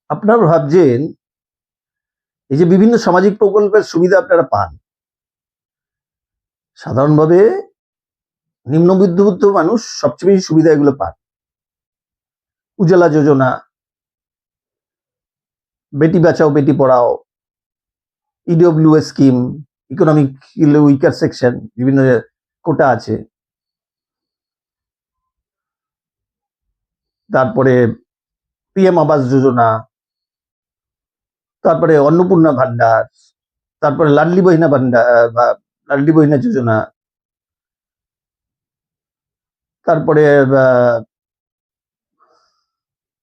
আপনারা ভাবছেন এই যে বিভিন্ন সামাজিক প্রকল্পের সুবিধা আপনারা পান, সাধারণভাবে নিম্ন মধ্যবিত্ত মানুষ সবচেয়ে বেশি সুবিধা এগুলো পান। উজালা যোজনা, বেটি Bachao Beti Padhao, EW scheme, economic weaker section, বিভিন্ন কোটা আছে, তারপরে পিএম আবাস যোজনা, তারপরে অন্নপূর্ণা ভান্ডার, তারপরে লাডলি বহিনা ভান্ডার বা লাডলি বহিনা যোজনা, তারপরে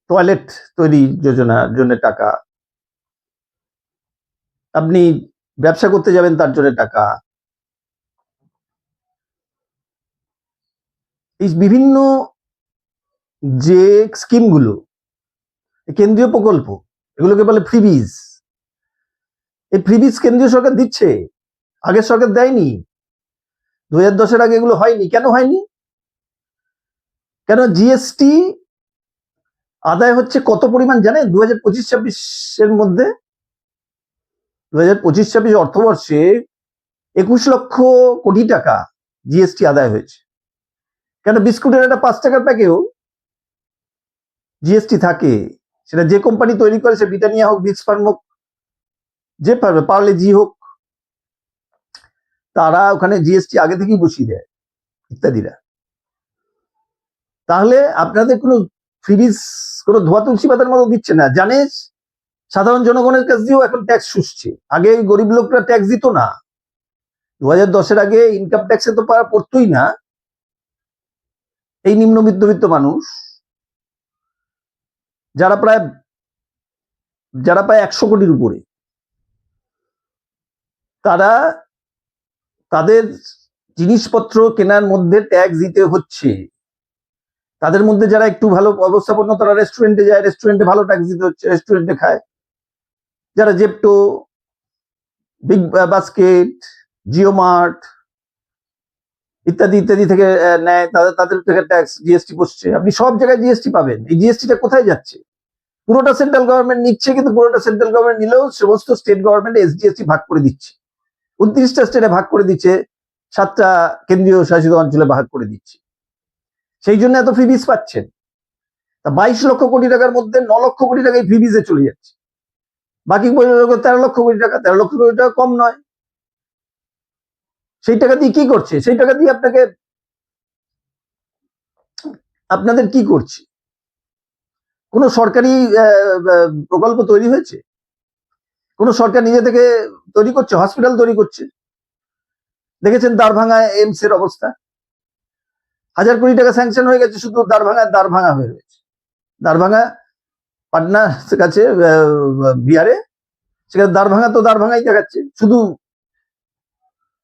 টয়লেট তৈরি যোজনার জন্য টাকা, আপনি ব্যবসা করতে যাবেন তার জন্য টাকা, এই বিভিন্ন যে স্কিমগুলো, কেন্দ্রীয় প্রকল্প, এগুলোকে বলে ফ্রিবিজ। এই ফ্রিবিজ কেন্দ্রীয় সরকার দিচ্ছে, আগের সরকার দেয়নি। 2010-এর আগে এগুলো হয়নি। কেন হয়নি? কেন? জিএসটি আদায় হচ্ছে কত পরিমাণ জানেন? 2025-26-এর মধ্যে 2025-26 অর্থবর্ষে 21 লক্ষ কোটি টাকা জিএসটি আদায় হয়েছে। কেন? বিস্কুটের একটা 5 টাকার প্যাকেও জিএসটি থাকে। সেটা যে কোম্পানি তৈরি করে, সে ব্রিটানিয়া হোক, বিগ ফার্ম হোক, যে পারলে জি হোক, তারা ওখানে জিএসটি আগে থেকেই বসিয়ে দেয়, ইত্যাদিরা। তাহলে আপনাদের কোনো ফ্রিজ, কোনো ধোয়া তুলসী পাতার মতো দিচ্ছে না। জানে সাধারণ জনগণের কাছ দিয়েও এখন ট্যাক্স শুষছে। আগে গরিব লোকরা ট্যাক্স দিত না। 2010-এর আগে ইনকাম ট্যাক্সে তো পড়তোই না। এই নিম্ন মধ্যবিত্ত মানুষ যারা প্রায় 100 কোটির উপরে, তারা তাদের জিনিসপত্র কেনার মধ্যে ট্যাক্স দিতে হচ্ছে। তাদের মধ্যে যারা একটু ভালো অবস্থাপন্ন, তারা রেস্টুরেন্টে যায়, রেস্টুরেন্টে ভালো ট্যাক্স দিতে হচ্ছে, রেস্টুরেন্টে খায়। যারা জেপটো, বিগ বাস্কেট, জিও মার্ট ইত্যাদি ইত্যাদি থেকে নেয়, তাদের থেকে ট্যাক্স জিএসটি বসছে। আপনি সব জায়গায় জিএসটি পাবেন। এই জিএসটিটা কোথায় যাচ্ছে? পুরোটা সেন্ট্রাল গভর্নমেন্ট নিচ্ছে, কিন্তু পুরোটা সেন্ট্রাল গভর্নমেন্ট নিলেও সমস্ত স্টেট গভর্নমেন্ট এসডিএসটি ভাগ করে দিচ্ছে। 29টা স্টেটে ভাগ করে দিচ্ছে, 7টা কেন্দ্রীয় শাসিত অঞ্চলে ভাগ করে দিচ্ছে। সেই জন্য এত ফ্রিবিজ পাচ্ছেন। তা 22 লক্ষ কোটি টাকার মধ্যে 9 লক্ষ কোটি টাকা এই ফ্রিবিজে চলে যাচ্ছে। বাকি 13 লক্ষ কোটি টাকা, 13 লক্ষ কোটি টাকা কম নয়। সেই টাকা দিয়ে কি করছে? সেই টাকা দিয়ে আপনাদের কি করছে? কোন সরকারি প্রকল্প তৈরি হয়েছে? কোন সরকার নিজে থেকে তৈরি করছে? হসপিটাল তৈরি করছে? দেখেছেন দ্বারভাঙা এইমস এর অবস্থা? 1000 কোটি টাকা স্যাংশন হয়ে গেছে, শুধু দ্বারভাঙা হয়ে রয়েছে। দ্বারভাঙা পাটনার কাছে, বিহারে, সেখানে দ্বারভাঙাই দেখাচ্ছে,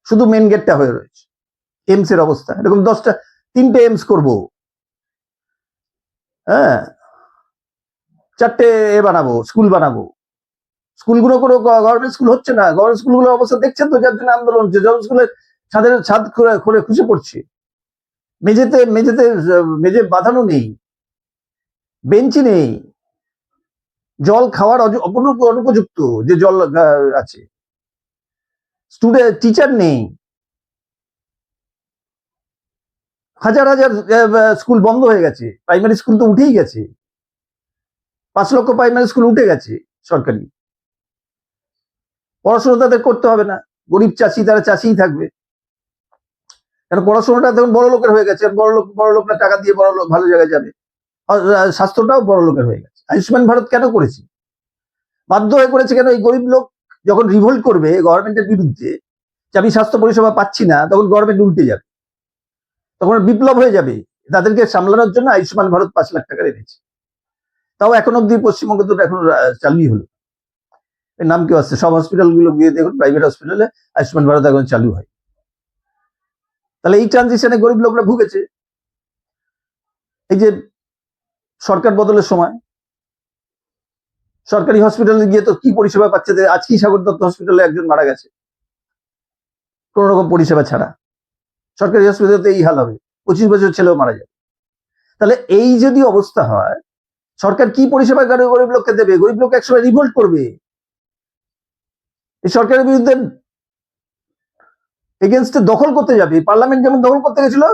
শুধু মেন গেটটা হয়ে রয়েছে। এইমস এর অবস্থা এরকম। 3টে এইমস করবো, হ্যাঁ, 4টে বানাবো, স্কুল বানাবো। স্কুলগুলো কোনো গভর্নমেন্ট স্কুল হচ্ছে না। গভর্নমেন্ট স্কুলগুলোর অবস্থা দেখছেন তো, যার জন্য আন্দোলন হচ্ছে। যখন স্কুলের ছাদ করে খুশে পড়ছে, মেঝে বাঁধানো নেই, বেঞ্চি নেই, জল খাওয়ার অনুপযুক্ত যে জল আছে, টিচার নেই, হাজার স্কুল বন্ধ হয়ে গেছে। প্রাইমারি স্কুল তো উঠেই গেছে, 5 লক্ষ প্রাইমারি স্কুল উঠে গেছে সরকারি। পড়াশোনা তাদের করতে হবে না। গরিব চাষি, তারা চাষিই থাকবে। কারণ পড়াশোনাটা তখন বড় লোকের হয়ে গেছে। বড় লোকরা টাকা দিয়ে ভালো জায়গায় যাবে। স্বাস্থ্যটাও বড় লোকের হয়ে গেছে। আয়ুষ্মান ভারত কেন করেছে? বাধ্য হয়ে করেছে। কেন? এই গরিব লোক যখন রিভোল্ট করবে গভর্নমেন্টের বিরুদ্ধে, যে আমি স্বাস্থ্য পরিষেবা পাচ্ছি না, তখন গভর্নমেন্ট উল্টে যাবে, তখন বিপ্লব হয়ে যাবে। তাদেরকে সামলানোর জন্য আয়ুষ্মান ভারত 5 লাখ টাকা এনেছে। তাও এখন অব্দি পশ্চিমবঙ্গে তো এখন চালুই হলো। এর নাম কি আসছে? সব হসপিটাল গুলো গিয়ে দেখুন, প্রাইভেট হসপিটালে আয়ুষ্মান ভারত এখন চালু হয়। তাহলে এই ট্রানজিশনে গরিব লোকরা ভুগেছে। এই যে সরকার বদলের সময় সরকারি হসপিটালে গিয়ে তো কি পরিষেবা পাচ্ছে? আজকেই সাগর দত্ত হসপিটালে একজন মারা গেছে কোন রকম পরিষেবা ছাড়া। সরকারি হসপিটালে এই হাল হবে, 25 বছর ছেলেও মারা যাবে। তাহলে এই যদি অবস্থা হয়, সরকার কি পরিষেবা গরিব লোককে দেবে? গরিব লোক একসময় রিভোল্ট করবে, এই সরকারের বিরুদ্ধে এগেনস্টে দখল করতে যাবে। পার্লামেন্ট যেমন দখল করতে গেছিল,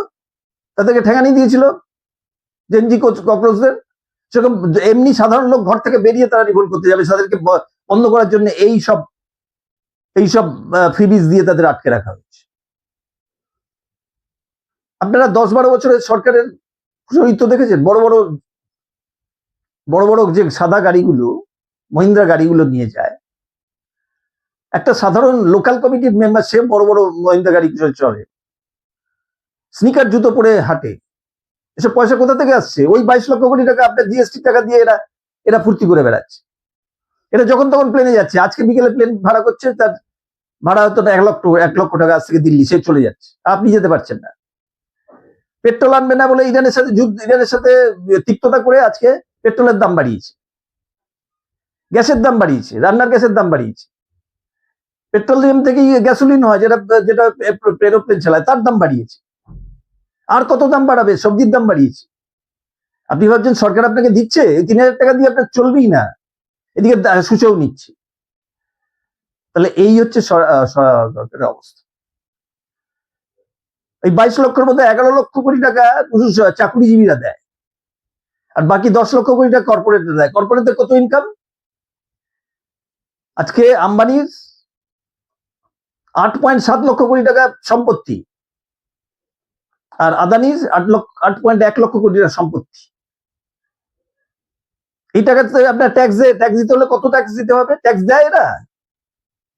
তাদেরকে ঠেঙানি দিয়েছিল জেনজি ককরোচদের, সেরকম এমনি সাধারণ লোক ঘর থেকে বেরিয়ে তারা রিভোল্ট করতে যাবে। তাদেরকে বন্ধ করার জন্য এইসব ফ্রিবিজ দিয়ে তাদের আটকে রাখা হয়েছে। আপনারা 10-12 বছরের সরকারের চরিত্র দেখেছেন? বড় বড় যে সাদা গাড়িগুলো, মহিন্দ্রা গাড়িগুলো নিয়ে যায়, একটা সাধারণ লোকাল কমিটির মেম্বার, সে বড় মহিন্দ্রা গাড়ি চলে, স্নিকার জুতো পরে হাঁটে। এসব পয়সা কোথা থেকে আসছে? ওই 22 লক্ষ কোটি টাকা আপনার জিএসটি টাকা দিয়ে এরা ফুর্তি করে বেড়াচ্ছে। এটা যখন তখন প্লেনে যাচ্ছে। আজকে বিকেলে প্লেন ভাড়া করছে, তার ভাড়া হয়তো 1 লক্ষ টাকা আজ থেকে দিল্লি, সে চলে যাচ্ছে, আপনি যেতে পারছেন না। পেট্রোল আনবে না বলে ইরানের সাথে তিক্ততা করে আজকে পেট্রোলের দাম বাড়িয়েছে, গ্যাসের দাম বাড়িয়েছে, রান্নার গ্যাসের দাম বাড়িয়েছে। পেট্রোলিয়াম থেকে গ্যাসোলিন হয়, যেটা এরোপ্লেন চালায়, তার দাম বাড়িয়েছে। আর কত দাম বাড়াবে? সবজির দাম বাড়িয়েছে। আপনি ভাবছেন সরকার আপনাকে দিচ্ছে? 3,000 টাকা দিয়ে আপনার চলবেই না, এদিকে সুচেও নিচ্ছে। তাহলে এই হচ্ছে সরকারের অবস্থা। এই 22 লক্ষের মধ্যে 11 লক্ষ কোটি টাকা চাকরিজীবীরা দেয়, আর বাকি 10 লক্ষ কোটি টাকা কর্পোরেটরা দেয়। কর্পোরেটদের কত ইনকাম? আজকে আম্বানির 8.7 লক্ষ কোটি টাকা সম্পত্তি, আর আদানির 8.1 লক্ষ কোটি টাকা সম্পত্তি। এই টাকাতে আপনার ট্যাক্স দিতে হলে কত ট্যাক্স দিতে হবে? ট্যাক্স দেয়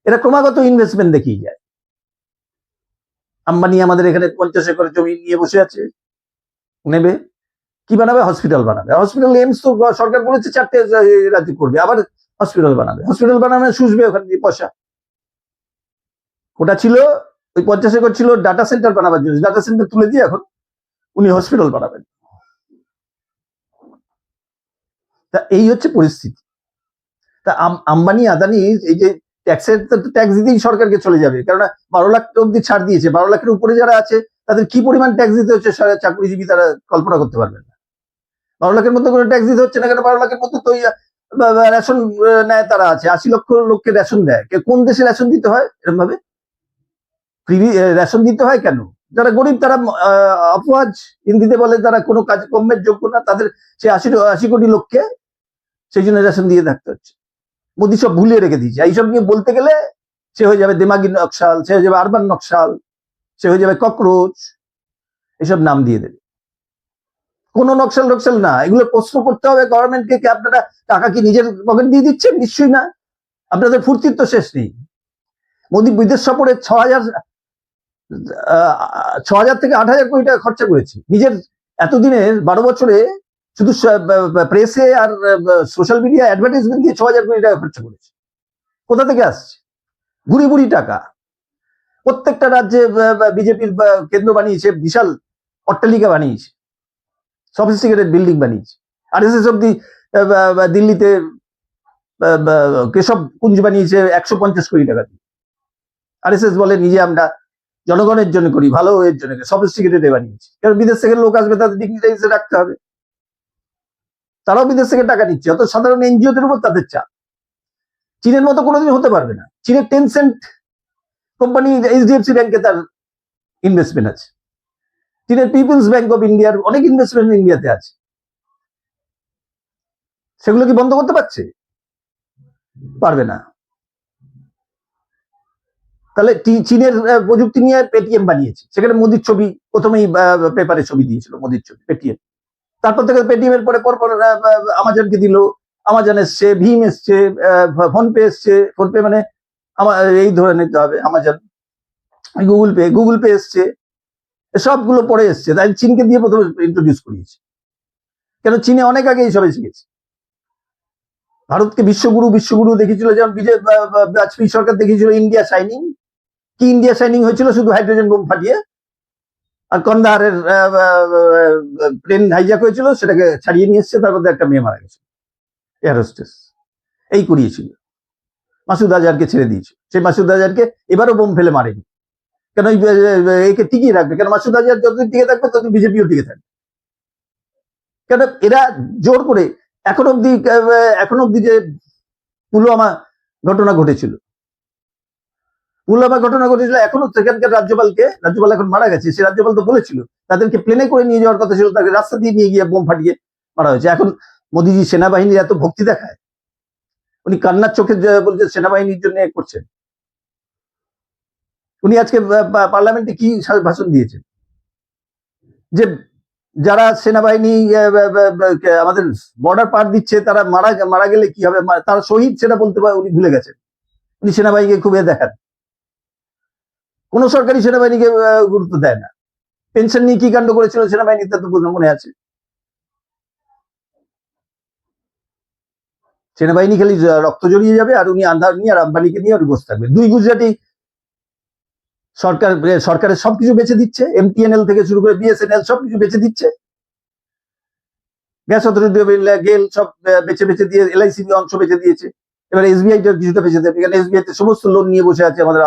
এরা ক্রমাগত ইনভেস্টমেন্ট দেখিয়ে যায়। আম্বানি আমাদের এখানে 50 একর জমি নিয়ে বসে আছে, নেবে কি বানাবে? হসপিটাল বানাবে। হসপিটাল এইমস তো সরকার বলেছে 4টে রাজ্য করবে, আবার হসপিটাল বানাবে। হসপিটাল বানাবে, শুষবে ওখানে দিয়ে পয়সা। ওটা ছিল, ওই 50 একর ছিল ডাটা সেন্টার বানাবার জন্য, ডাটা সেন্টার তুলে দিয়ে এখন উনি হসপিটাল বানাবেন। তা এই হচ্ছে পরিস্থিতি। তা আম্বানি আদানি এই যে ট্যাক্সের, ট্যাক্স দিতেই সরকারকে চলে যাবে, কেননা 12 লাখ অব্দি ছাড় দিয়েছে। 12 লাখের উপরে যারা আছে তাদের কি পরিমাণ ট্যাক্স দিতে হচ্ছে চাকরিজীবী তারা কল্পনা করতে পারবেন না। 12 লাখের মধ্যে কোনো ট্যাক্স দিতে হচ্ছে না কেন? 12 লাখের মধ্যে তো রেশন নেয়, তারা আছে। 80 লক্ষ লোককে রেশন দেয়। কোন দেশে রেশন দিতে হয় এরকম ভাবে? রেশন দিতে হয় কেন? যারা গরিব, তারা অপরাজ, হিন্দিতে বলে, তারা কোনো কাজ কর্মের যোগ্য না, তাদের সে 80 কোটি লোককে সেই জন্য রেশন দিয়ে থাকতে হচ্ছে। মোদী সব ভুলিয়ে রেখে দিয়েছে। এইসব নিয়ে বলতে গেলে সে হয়ে যাবে দেমাগি নকশাল, সে হয়ে যাবে আরবান নকশাল, সে হয়ে যাবে ককরোচ, এসব নাম দিয়ে দেবে। কোনো নকশাল না, এগুলো প্রশ্ন করতে হবে গভর্নমেন্টকে। আপনারা টাকা কি নিজের পকেট দিয়ে দিচ্ছেন? নিশ্চয়ই না। আপনাদের ফুর্তির তো শেষ নেই। মোদী বিদেশ সফরে 6,000 থেকে 8,000 কোটি টাকা খরচা করেছে নিজের এতদিনের 12 বছরে, শুধু প্রেসে আর সোশ্যাল মিডিয়া অ্যাডভার্টাইজমেন্ট দিয়ে 6,000 কোটি টাকা খরচা করেছে। কোথা থেকে আসছে? বুড়ি টাকা। প্রত্যেকটা রাজ্যে বিজেপির কেন্দ্র বানিয়েছে, বিশাল অট্টালিকা বানিয়েছে, সফিস্টিকেটেড বিল্ডিং বানিয়েছে। আরএসএস অব্দি দিল্লিতে কেশব কুঞ্জ বানিয়েছে 150 কোটি টাকা দিয়ে। আরএসএস বলে নিজে আমরা জনগণের জন্য করি, ভালো এর জন্য, সফিস্টিকেটেড বানিয়েছে। কারণ বিদেশ থেকে লোক আসবে, তাদের ডিগনিটাইজে রাখতে হবে। তারাও বিদেশ থেকে টাকা নিচ্ছে, অত সাধারণ এনজিওদের উপর তাদের চাপ। চীনের মতো কোনোদিন হতে পারবে না। চীনের টেনসেন্ট কোম্পানি, এইচডিএফসি ব্যাংকে তার ইনভেস্টমেন্ট আছে। চীনের পিপলস ব্যাংক অফ ইন্ডিয়ার অনেক ইনভেস্টমেন্ট ইন্ডিয়াতে আছে। সেগুলো কি বন্ধ করতে পারছে? পারবে না। তাহলে চীনের প্রযুক্তি নিয়ে পেটিএম বানিয়েছে, সেখানে মোদির ছবি প্রথমেই পেপারে ছবি দিয়েছিল, মোদির ছবি, পেটিএম। তারপর থেকে পেটিএম এর পরে পরপর আমাজনকে দিল, আমাজন এসছে, ভীম এসছে, ফোনপে এসছে। ফোনপে মানে আমার এই ধরে নিতে হবে, আমাজন। গুগল পে এসছে, সবগুলো পরে এসছে। তাই চীনকে দিয়ে প্রথমে ইন্ট্রোডিউস করিয়েছে, কেন চীনে অনেক আগে এইসব এসে গেছে। ভারতকে বিশ্বগুরু দেখিয়েছিল, যেমন বাজপেয়ী সরকার দেখিয়েছিল ইন্ডিয়া শাইনিং। কি ইন্ডিয়া শাইনিং হয়েছিল? শুধু হাইড্রোজেন বোম ফাটিয়ে, আর কন্দাহারের প্লেন হাইজ্যাক হয়েছিল, সেটাকে ছাড়িয়ে নিয়ে এসছে, তার মধ্যে একটা মেয়ে মারা গেছে, এয়ার হোস্টেস। এই করিয়েছিল। মাসুদ আজহারকে ছেড়ে দিয়েছে। সেই মাসুদ আজহারকে এবারও বোম ফেলে মারেনি, কেন একে টিকিয়ে রাখবে। কেন মাসুদ আজহার যতদিন টিকে থাকবে ততদিন বিজেপিও টিকে থাকবে। কেন এরা জোর করে এখন অব্দি যে পুলওয়ামা ঘটনা ঘটেছিল, এখনো সেখানকার রাজ্যপাল এখন মারা গেছে, সে রাজ্যপাল তো বলেছিল তাদেরকে প্লেনে করে নিয়ে যাওয়ার কথা ছিল, তাকে রাস্তা দিয়ে নিয়ে গিয়ে বোম ফাটিয়ে মারা হয়েছে। এখন মোদিজি সেনাবাহিনীর এত ভক্তি দেখায়, উনি কান্নার চোখে বলছে সেনাবাহিনীর জন্য করছেন। উনি আজকে পার্লামেন্টে কি ভাষণ দিয়েছেন যে যারা সেনাবাহিনী আমাদের বর্ডার পার দিচ্ছে তারা মারা গেলে কি হবে, তারা শহীদ সেটা বলতে উনি ভুলে গেছেন। উনি সেনাবাহিনীকে খুব দেখান, কোন সরকারি সেনাবাহিনীকে গুরুত্ব দেয় না। পেনশন নিয়ে কি কাণ্ড করেছিল সেনাবাহিনীতে তো মনে আছে। সেনাবাহিনী খালি রক্ত জড়িয়ে যাবে আর উনি আন্দার নিয়ে আর আম্বানিকে নিয়ে উনি বসে থাকবে। দুই গুজরাটি সরকারের সবকিছু বেঁচে দিচ্ছে, এমটিএনএল থেকে শুরু করে বিএসএনএল সবকিছু বেঁচে দিচ্ছে, গ্যাস অথরিটি গেল সব বেঁচে দিয়ে এলআইসি অংশ বেঁচে দিয়েছে। এবার এসবিআই কিছুটা বেঁচে দেবে, এখানে এসবিআই তে সমস্ত লোন নিয়ে বসে আছে আমাদের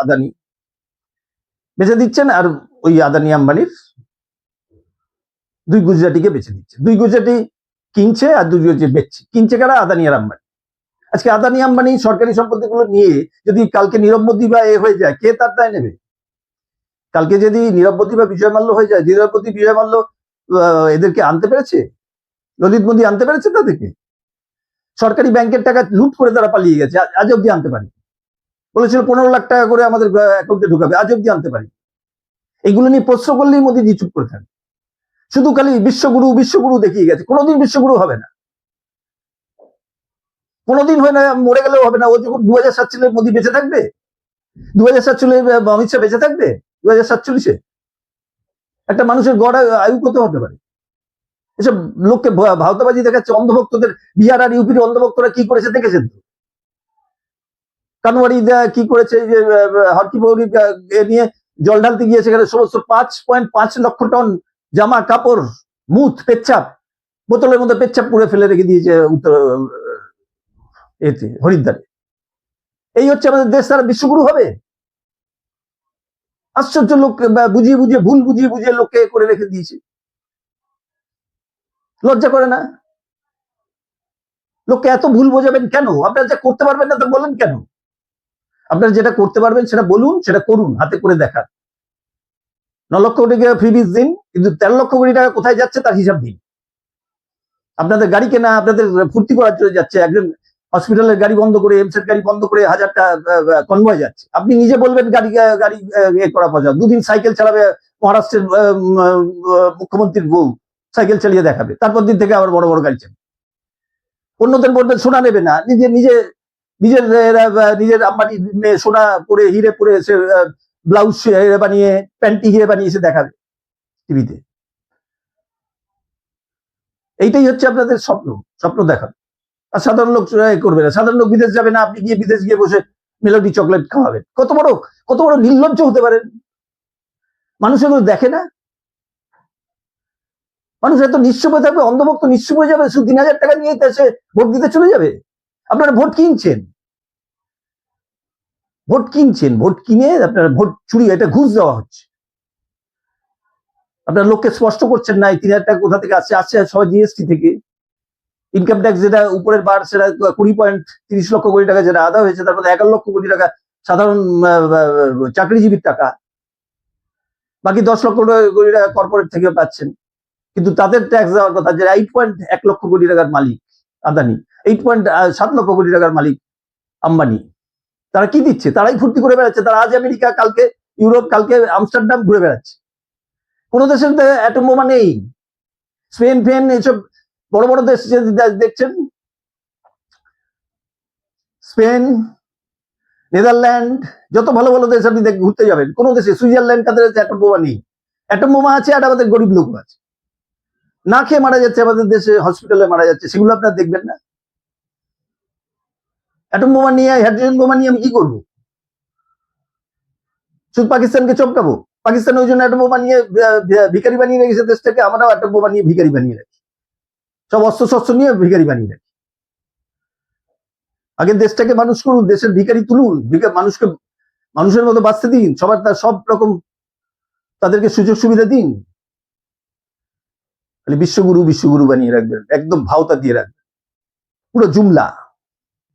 আদানি, বেঁচে দিচ্ছেন। আর ওই আদানি আম্বানির দুই গুজরাটিকে বেঁচে দিচ্ছে, দুই গুজরাটি কিনছে আর দুই গুজরাটি বেচছে। কিনছে কারা? আদানি আর আম্বানি। আজকে আদানি আম্বানি সরকারি সম্পত্তিগুলো নিয়ে যদি কালকে নীরব মোদী বা হয়ে যায়, কে তার দায় নেবে? কালকে যদি নীরব মোদী বা বিজয় মাল্য হয়ে যায়, নীরব মোদী বিজয় মাল্য এদেরকে আনতে পেরেছে? ললিত মোদী আনতে পেরেছে তাদেরকে? সরকারি ব্যাংকের টাকা লুট করে তারা পালিয়ে গেছে, আজ অব্দি আনতে পারি। বলেছিল 15 লাখ টাকা করে আমাদের অ্যাকাউন্টে ঢুকাবে, আজ অব্দি আনতে পারি। এগুলো নিয়ে প্রশ্ন করলেই মোদীজি চুপ করে থাকে, শুধু খালি বিশ্বগুরু দেখিয়ে গেছে। কোনোদিন বিশ্বগুরু হবে না, কোনোদিন হয় না, মরে গেলেও হবে না। ও যখন 2007 সালে মোদী বেঁচে থাকবে, 2007 সালে অমিত শাহ বেঁচে থাকবে, 2047-এ একটা মানুষের গড় আয়ু কত হতে পারে? এসব লোককে ভাওতাবাজি দেখাচ্ছে। অন্ধভক্তদের, বিহার আর ইউপির অন্ধভক্তরা কি করেছে দেখেছেন তো? কানওয়ারি কি করেছে, যে হরকি পৌরি নিয়ে জল ঢালতে গিয়ে সেখানে সমস্ত 5.5 লক্ষ টন জামা কাপড় মুথ পেচ্ছাপ, বোতলের মধ্যে পেচ্ছাপ পুড়ে ফেলে রেখে দিয়েছে উত্তর হরিদ্বারে। এই হচ্ছে আমাদের দেশ, তারা বিশ্বগুরু হবে? আশ্চর্য লোক, ভুল বুঝিয়ে লোককে করে রেখে দিয়েছে। লজ্জা করে না? লোককে এত ভুল বোঝাবেন কেন? আপনারা যা করতে পারবেন না তা বলেন কেন? আপনারা যেটা করতে পারবেন সেটা বলুন, সেটা করুন, হাতে করে দেখান। 9 লক্ষ কোটি টাকা ফ্রি বীজ দিন, কিন্তু 13 লক্ষ কোটি টাকা কোথায় যাচ্ছে তার হিসাব দিন। আপনাদের গাড়ি কেনা আপনাদের ফুর্তি করার জন্য যাচ্ছে, একজন হসপিটালের গাড়ি বন্ধ করে, এমসের গাড়ি বন্ধ করে 1000টা কনভয় যাচ্ছে। আপনি নিজে বলবেন গাড়ি করা পয়সা। দুদিন সাইকেল চালাবে মহারাষ্ট্রের মুখ্যমন্ত্রীর বউ, সাইকেল চালিয়ে দেখাবে, তারপর দিন থেকে আবার বড় বড় গাড়ি চালাবে। অন্যদের বলবেন সোনা নেবে না, নিজের আম্বানি সোনা পরে হিরে পরে এসে ব্লাউজ হিরে বানিয়ে, প্যান্টি হিরে বানিয়ে এসে দেখাবে টিভিতে। এইটাই হচ্ছে আপনাদের স্বপ্ন দেখাবে। আর সাধারণ লোক করবে না, সাধারণ লোক বিদেশ যাবে না, আপনি গিয়ে বিদেশ গিয়ে বসে মেলোডি চকলেট খাওয়াবেন। কত বড় নির্লজ্জ হতে পারেন? মানুষ এগুলো দেখে না? মানুষ এত নিশ্চুপ হয়ে থাকবে, অন্ধভক্ত নিশ্চুপ হয়ে যাবে, শুধু 3000 টাকা নিয়ে সে ভোট দিতে চলে যাবে? আপনারা ভোট কিনছেন, ভোট কিনে আপনারা ভোট চুরি, এটা ঘুষ দেওয়া হচ্ছে। আপনারা লোককে স্পষ্ট করছেন না এই 3000 টাকা কোথা থেকে আসছে সবাই জিএসটি থেকে। ইনকাম ট্যাক্স যেটা উপরের বার সেটা 20.30 লক্ষ কোটি টাকা যেটা আদা হয়েছে, তারপরে 11 লক্ষ কোটি টাকা সাধারণ চাকরিজীবীর টাকা, বাকি 10 লক্ষ কোটি টাকা কর্পোরেট থেকে পাচ্ছেন। কিন্তু তাদের ট্যাক্স দেওয়ার কথা, যে 8.1 লক্ষ কোটি টাকার মালিক আদানি, 8.7 লক্ষ কোটি টাকার মালিক আম্বানি, তারা কি দিচ্ছে? তারাই ফুর্তি করে বেড়াচ্ছে। তারা আজ আমেরিকা, কালকে ইউরোপ, কালকে আমস্টারডাম ঘুরে বেড়াচ্ছে। কোন দেশের অ্যাটম বোমা নেই। স্পেন ফেন এসব বড় বড় দেশ দেখছেন, স্পেন, নেদারল্যান্ড, যত ভালো ভালো দেশ আপনি ঘুরতে যাবেন, কোন দেশে, সুইজারল্যান্ড, তাদের অ্যাটম বোমা নেই। অ্যাটম বোমা আছে আর আমাদের গরিব লোক আছে, না খেয়ে মারা যাচ্ছে, আমাদের দেশে হসপিটালে মারা যাচ্ছে, সেগুলো আপনারা দেখবেন না। অ্যাটম বোমা নিয়ে, হাইড্রোজেন বোমা নিয়ে আমি কি করবো? শুধু পাকিস্তানকে চমকাবো? পাকিস্তান ওই জন্য অ্যাটম বোমা নিয়ে ভিখারি বানিয়ে রেখেছে দেশটাকে, আমরাও অ্যাটম বোমা নিয়ে ভিখারি বানিয়ে রাখি, সব অস্ত্র নিয়ে ভিখারি বানিয়ে রাখি। আগে দেশটাকে মানুষ করুন, দেশের ভিখারি তুলুন, মানুষকে মানুষের মতো বাঁচতে দিন, সবার সব রকম তাদেরকে সুযোগ সুবিধা দিন। খালি বিশ্বগুরু বিশ্বগুরু বানিয়ে রাখবেন, একদম ভাওতা দিয়ে রাখবেন, পুরো জুমলা।